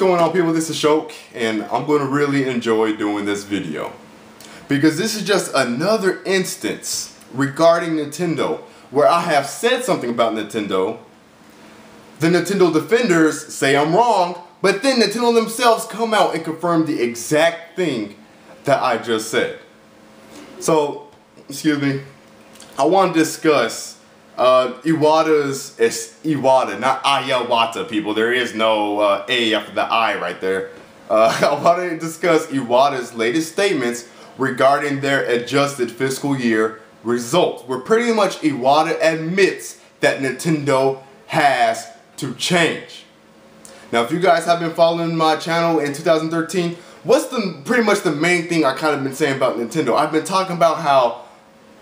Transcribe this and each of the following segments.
going on, people? This is Shok, and I'm going to really enjoy doing this video because this is just another instance regarding Nintendo where I have said something about Nintendo. The Nintendo defenders say I'm wrong, but then Nintendo themselves come out and confirm the exact thing that I just said. So, excuse me, I want to discuss Iwata's, it's Iwata, not Iwata, people. There is no A after the I right there. I want to discuss Iwata's latest statements regarding their adjusted fiscal year results, where pretty much Iwata admits that Nintendo has to change. Now, if you guys have been following my channel in 2013, what's pretty much the main thing I kind of been saying about Nintendo? I've been talking about how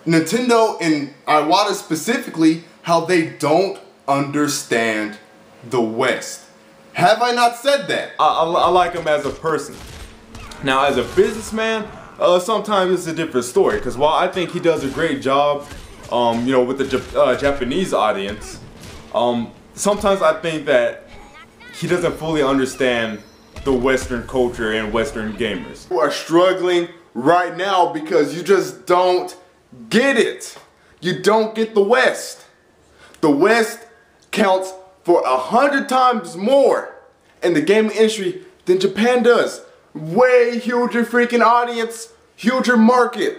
Nintendo and Iwata specifically, how they don't understand the West. Have I not said that? I like him as a person. Now, as a businessman, sometimes it's a different story. Because while I think he does a great job, you know, with the Japanese audience, sometimes I think that he doesn't fully understand the Western culture and Western gamers. You are struggling right now because you just don't get it. You don't get the West. The West counts for 100 times more in the gaming industry than Japan does. Way huger freaking audience, huger market.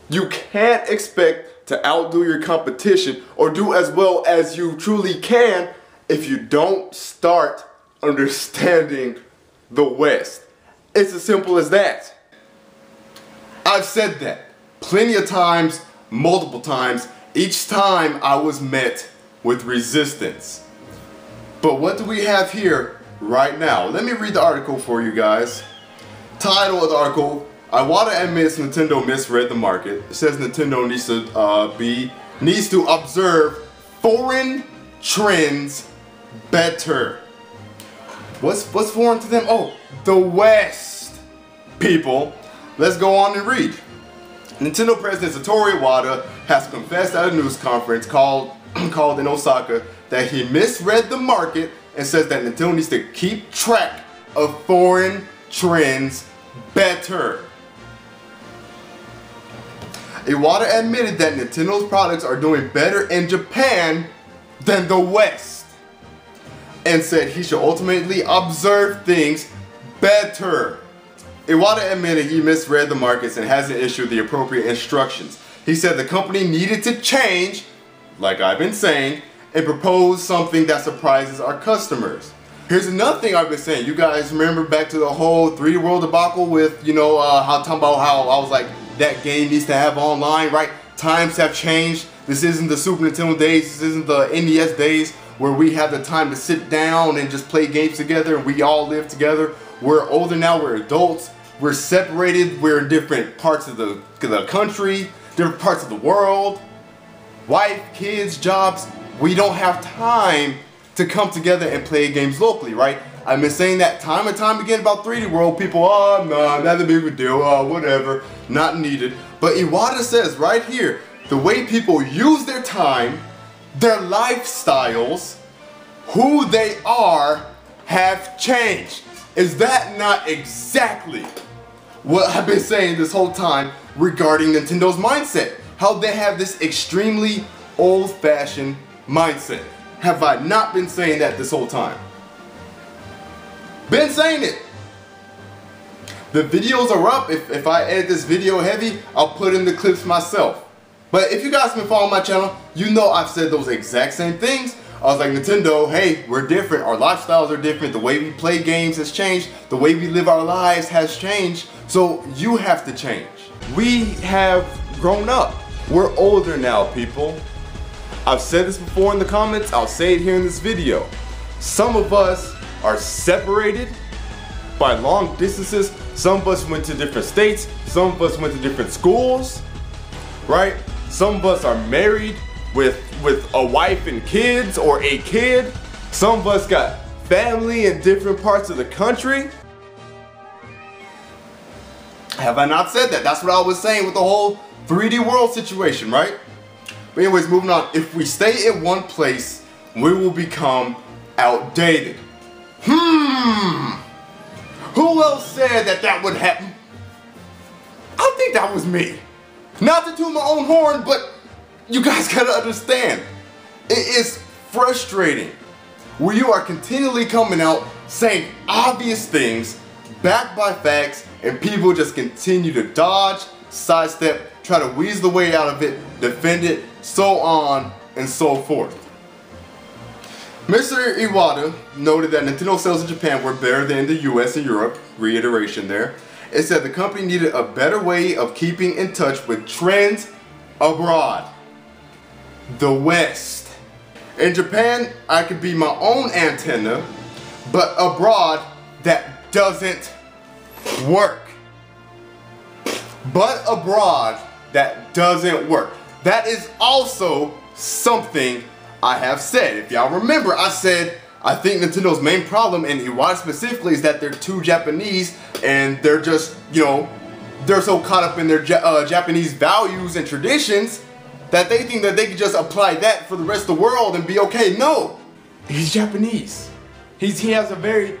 You can't expect to outdo your competition or do as well as you truly can if you don't start understanding the West. It's as simple as that. I've said that plenty of times, multiple times. Each time I was met with resistance. But what do we have here right now? Let me read the article for you guys. Title of the article: Iwata admits Nintendo misread the market. It says Nintendo needs to observe foreign trends better. What's foreign to them? Oh, the West, people. Let's go on and read. Nintendo President Satoru Iwata has confessed at a news conference called in Osaka that he misread the market and says that Nintendo needs to keep track of foreign trends better. Iwata admitted that Nintendo's products are doing better in Japan than the West and said he should ultimately observe things better. Iwata admitted he misread the markets and hasn't issued the appropriate instructions. He said the company needed to change, like I've been saying, and propose something that surprises our customers. Here's another thing I've been saying. You guys remember back to the whole 3D World debacle with, you know, talking about how I was like, that game needs to have online, right? Times have changed. This isn't the Super Nintendo days. This isn't the NES days where we have the time to sit down and just play games together and we all live together. We're older now, we're adults, we're separated, we're in different parts of the country, different parts of the world. Wife, kids, jobs, we don't have time to come together and play games locally, right? I've been saying that time and time again about 3D World. People, oh no, not a big of a deal, oh whatever, not needed. But Iwata says right here, the way people use their time, their lifestyles, who they are, have changed. Is that not exactly what I've been saying this whole time regarding Nintendo's mindset? How they have this extremely old-fashioned mindset. Have I not been saying that this whole time? Been saying it. The videos are up. If I edit this video heavy, I'll put in the clips myself. But if you guys have been following my channel, you know I've said those exact same things. I was like, Nintendo, hey, we're different. Our lifestyles are different. The way we play games has changed. The way we live our lives has changed. So you have to change. We have grown up. We're older now, people. I've said this before in the comments. I'll say it here in this video. Some of us are separated by long distances. Some of us went to different states. Some of us went to different schools, right? Some of us are married with a wife and kids or a kid. Some of us got family in different parts of the country. Have I not said that? That's what I was saying with the whole 3D World situation, right? But anyways, moving on. If we stay in one place, we will become outdated. Who else said that that would happen? I think that was me. Not to toot my own horn, but you guys gotta understand, it is frustrating where you are continually coming out saying obvious things backed by facts and people just continue to dodge, sidestep, try to weasel the way out of it, defend it, so on and so forth. Mr. Iwata noted that Nintendo sales in Japan were better than in the US and Europe, reiteration there. It said the company needed a better way of keeping in touch with trends abroad. The West. In Japan, I could be my own antenna, but abroad, that doesn't work. But abroad, that doesn't work. That is also something I have said. If y'all remember, I said I think Nintendo's main problem, and Iwata specifically, is that they're too Japanese and they're just, you know, they're so caught up in their Japanese values and traditions that they think that they can just apply that for the rest of the world and be okay. No, He's Japanese. He has a very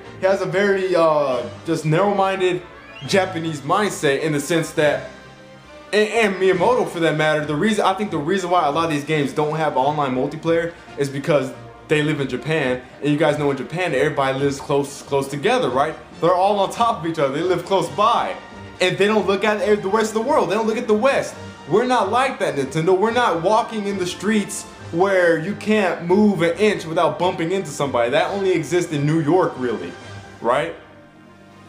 just narrow-minded Japanese mindset, in the sense that, and Miyamoto for that matter, I think the reason why a lot of these games don't have online multiplayer is because they live in Japan, and you guys know in Japan everybody lives close together, right? They're all on top of each other, they live close by. And they don't look at the rest of the world, they don't look at the West. We're not like that, Nintendo. We're not walking in the streets where you can't move an inch without bumping into somebody. That only exists in New York, really, right?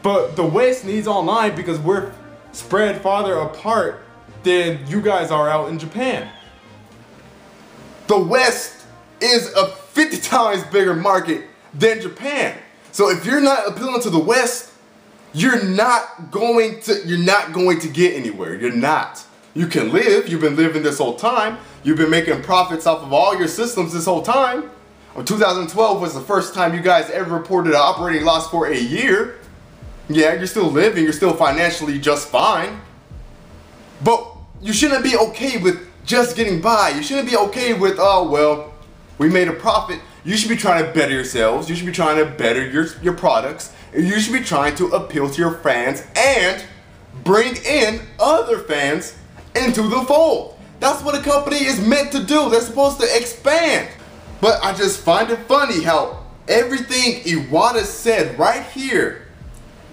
But the West needs online because we're spread farther apart than you guys are out in Japan. the West is a 50 times bigger market than Japan. So if you're not appealing to the West, you're not going to get anywhere. You're not. You can live. You've been living this whole time. You've been making profits off of all your systems this whole time. 2012 was the first time you guys ever reported an operating loss for a year. Yeah, you're still living. You're still financially just fine. But you shouldn't be okay with just getting by. You shouldn't be okay with, oh, well, we made a profit. You should be trying to better yourselves. You should be trying to better your products. And you should be trying to appeal to your fans and bring in other fans into the fold. That's what a company is meant to do. They're supposed to expand. But I just find it funny how everything Iwata said right here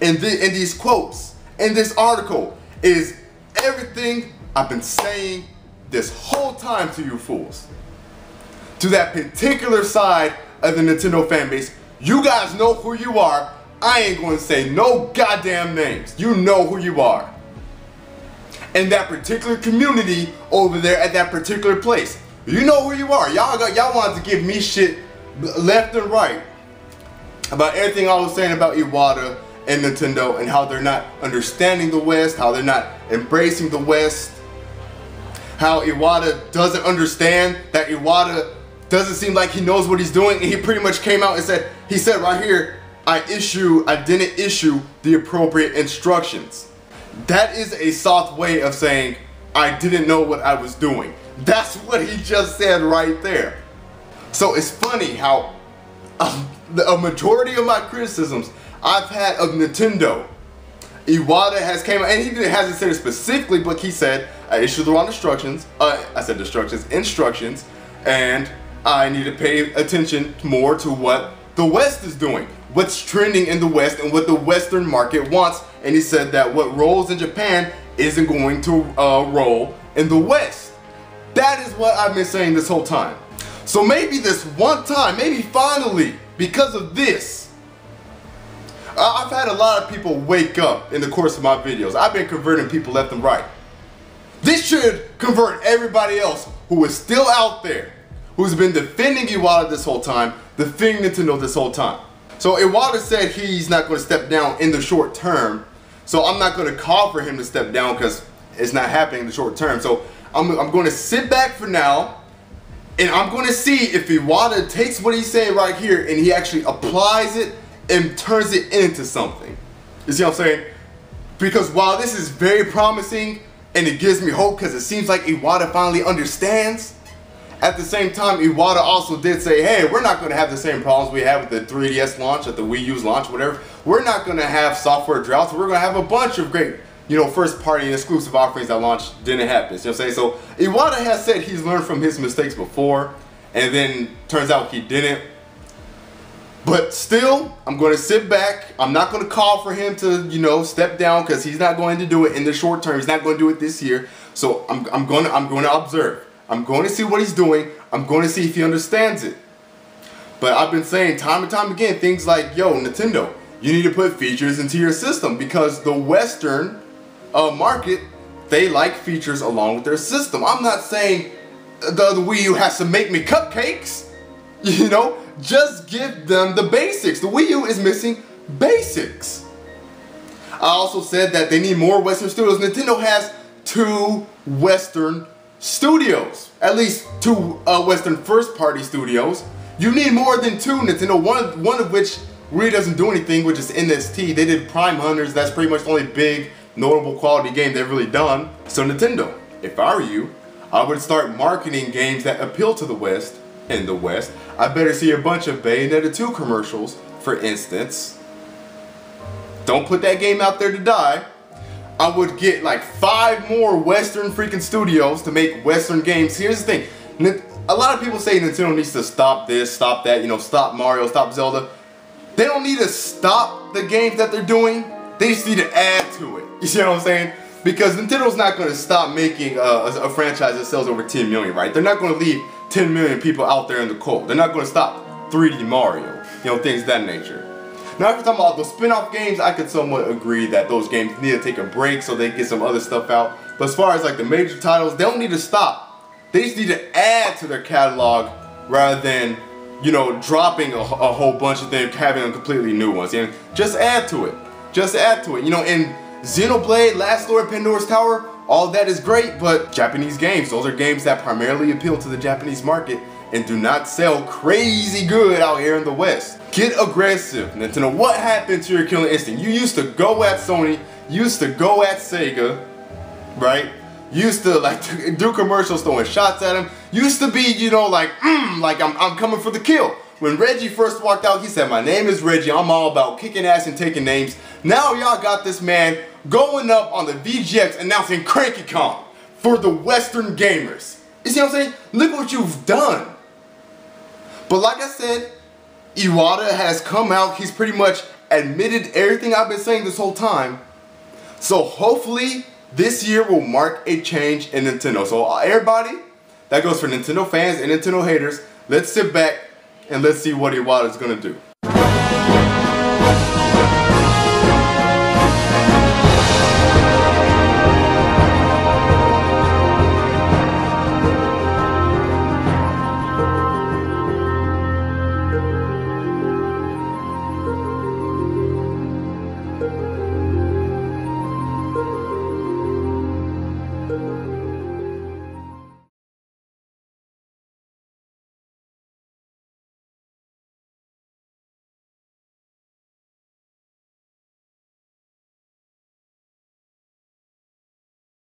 in these quotes, in this article, is everything I've been saying this whole time to you fools. To that particular side of the Nintendo fan base, you guys know who you are. I ain't going to say no goddamn names. You know who you are. In that particular community over there at that particular place. You know who you are. Y'all wanted to give me shit left and right about everything I was saying about Iwata and Nintendo and how they're not understanding the West, how they're not embracing the West, how Iwata doesn't understand, that Iwata doesn't seem like he knows what he's doing, and he pretty much came out and said, he said right here, I didn't issue the appropriate instructions. That is a soft way of saying I didn't know what I was doing. That's what he just said right there. So it's funny how a majority of my criticisms I've had of Nintendo, Iwata has came out, and he hasn't said it specifically, but he said I issued the wrong instructions. I said instructions, and I need to pay attention more to what the West is doing, what's trending in the West and what the Western market wants. And he said that what rolls in Japan isn't going to roll in the West. That is what I've been saying this whole time. So maybe this one time, maybe finally, because of this, I've had a lot of people wake up in the course of my videos. I've been converting people left and right. This should convert everybody else who is still out there, who's been defending Iwata this whole time, defending Nintendo this whole time. So Iwata said he's not going to step down in the short term. So I'm not going to call for him to step down because it's not happening in the short term. So I'm going to sit back for now, and I'm going to see if Iwata takes what he's saying right here and he actually applies it and turns it into something. You see what I'm saying? Because while this is very promising and it gives me hope because it seems like Iwata finally understands, At the same time, Iwata also did say, hey, we're not going to have the same problems we had with the 3DS launch, at the Wii U's launch, whatever. We're not going to have software droughts. We're going to have a bunch of great, you know, first-party and exclusive offerings that launch didn't happen. You know what I'm saying? So Iwata has said he's learned from his mistakes before, and then turns out he didn't. But still, I'm going to sit back. I'm not going to call for him to, you know, step down, because he's not going to do it in the short term. He's not going to do it this year. So I'm going to observe. I'm going to see what he's doing. I'm going to see if he understands it. But I've been saying time and time again things like, yo, Nintendo, you need to put features into your system, because the Western market, they like features along with their system. I'm not saying the Wii U has to make me cupcakes. You know, just give them the basics. The Wii U is missing basics. I also said that they need more Western studios. Nintendo has 2 Western studios, at least 2 Western first-party studios. You need more than 2, Nintendo. One of which really doesn't do anything, which is NST. They did Prime Hunters. That's pretty much the only big, notable quality game they've really done. So Nintendo, if I were you, I would start marketing games that appeal to the West. In the West, I better see a bunch of Bayonetta 2 commercials, for instance. Don't put that game out there to die. I would get like 5 more Western freaking studios to make Western games. Here's the thing. A lot of people say Nintendo needs to stop this, stop that, you know, stop Mario, stop Zelda. They don't need to stop the games that they're doing. They just need to add to it. You see what I'm saying? Because Nintendo's not going to stop making a franchise that sells over 10 million, right? They're not going to leave 10 million people out there in the cold. They're not going to stop 3D Mario, you know, things of that nature. Now, if you're talking about those spin-off games, I could somewhat agree that those games need to take a break so they can get some other stuff out. But as far as like the major titles, they don't need to stop. They just need to add to their catalog rather than, you know, dropping a whole bunch of them, having a completely new ones. And just add to it. Just add to it. You know, in Xenoblade, Last Story, Pandora's Tower, all that is great, but Japanese games, those are games that primarily appeal to the Japanese market and do not sell crazy good out here in the West. Get aggressive, Nintendo. What happened to your Killer Instinct? You used to go at Sony, you used to go at Sega, right? You used to like do commercials throwing shots at them. Used to be, you know, like I'm coming for the kill. When Reggie first walked out, he said, my name is Reggie, I'm all about kicking ass and taking names. Now y'all got this man going up on the VGX announcing Cranky Kong for the Western gamers. You see what I'm saying? Look what you've done. But like I said, Iwata has come out. He's pretty much admitted everything I've been saying this whole time. So hopefully this year will mark a change in Nintendo. So everybody, that goes for Nintendo fans and Nintendo haters, let's sit back and let's see what Iwata is going to do.